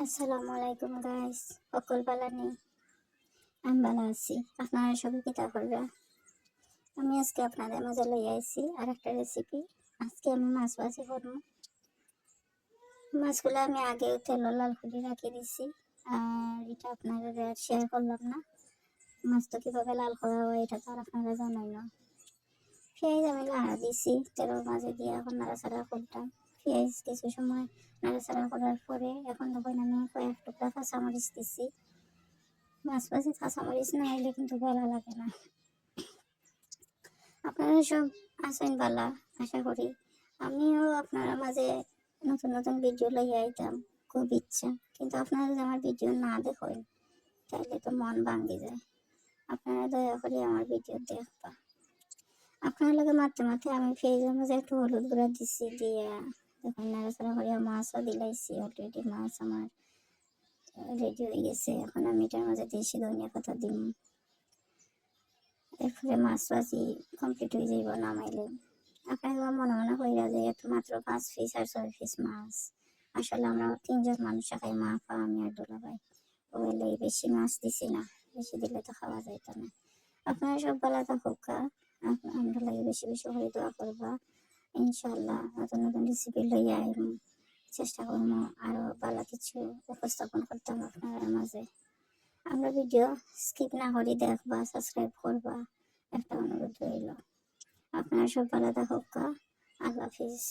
আসসালামু আলাইকুম গাইস, সকল ভালো নেই? আমি ভালো আছি। আপনারা সবাই কি করবেন? আমি আজকে আপনাদের মাঝে লইয়া আইছি আর একটা রেসিপি। আজকে আমি মাছ ভাজি করবো। মাছগুলো আমি আগে তেল লাল করে রাখি দিছি, আর এটা আপনারা শেয়ার করলাম না। মাছ তো কিভাবে লাল করা হয় এটা তো আর আপনারা জানাই না। পেঁয়াজ আমি লাড়া দিছি তেলের মাঝে দিয়ে, এখন নাড়াচাড়া করতাম। পেঁয়াজ কিছু সময় নাড়াচাড়া করার পরে এখন তখন আমি কয়েক টুকরা কাঁচামরিচ দিছি। মাছ ভাজি কাঁচামরিচ না হলে কিন্তু ভালো লাগে না। আপনারা সব আছেন ভালো, আশা করি। আমিও আপনারা মাঝে নতুন নতুন ভিডিও লইয়া আইতাম, খুব ইচ্ছা, কিন্তু আপনারা যদি আমার ভিডিও না দেখেন তাহলে তো মন ভাঙ্গি যায়। আপনারা দয়া করে আমার ভিডিও দেখবা। আপনার লগে মারতে মারতে আমি পেঁয়াজের মাঝে একটু হলুদ গুঁড়া দিচ্ছি, দিয়া দেখুন নাড়াচাড়া করিয়া মাছও দিলাইছি। অলরেডি মাছ আমার রেডি হয়ে গেছে। এখন আমি এটার মাঝে দেশি ধনিয়া পাতা দিই। এরপরে মাছ ভাজি কমপ্লিট হয়ে যাইব নামাইলে। আপনারা মনে মনে কইরা যে এত মাত্র 5 পিস আর 6 পিস মাছ। আসলে আমরা 3 জন মানুষ খাই, মা পা আমি আর দুলা ভাই। ওইলে বেশি মাছ দিছি না, বেশি দিলে তো খাওয়া যাইত না। আপনারা সব ভালো থাকুক, আমরা লাগে বেশি বেশি করে দোয়া করবা। ইনশাল্লাহ নতুন নতুন রেসিপি লইয়া আইব, চেষ্টা করবো আরো ভালো কিছু উপস্থাপন করতাম আপনার মাঝে। আমরা ভিডিও স্কিপ না করে দেখবা, সাবস্ক্রাইব করবা, একটা অনুরোধ রইল। আপনারা সব ভালো থাকুক। আল্লাহ হাফিজ।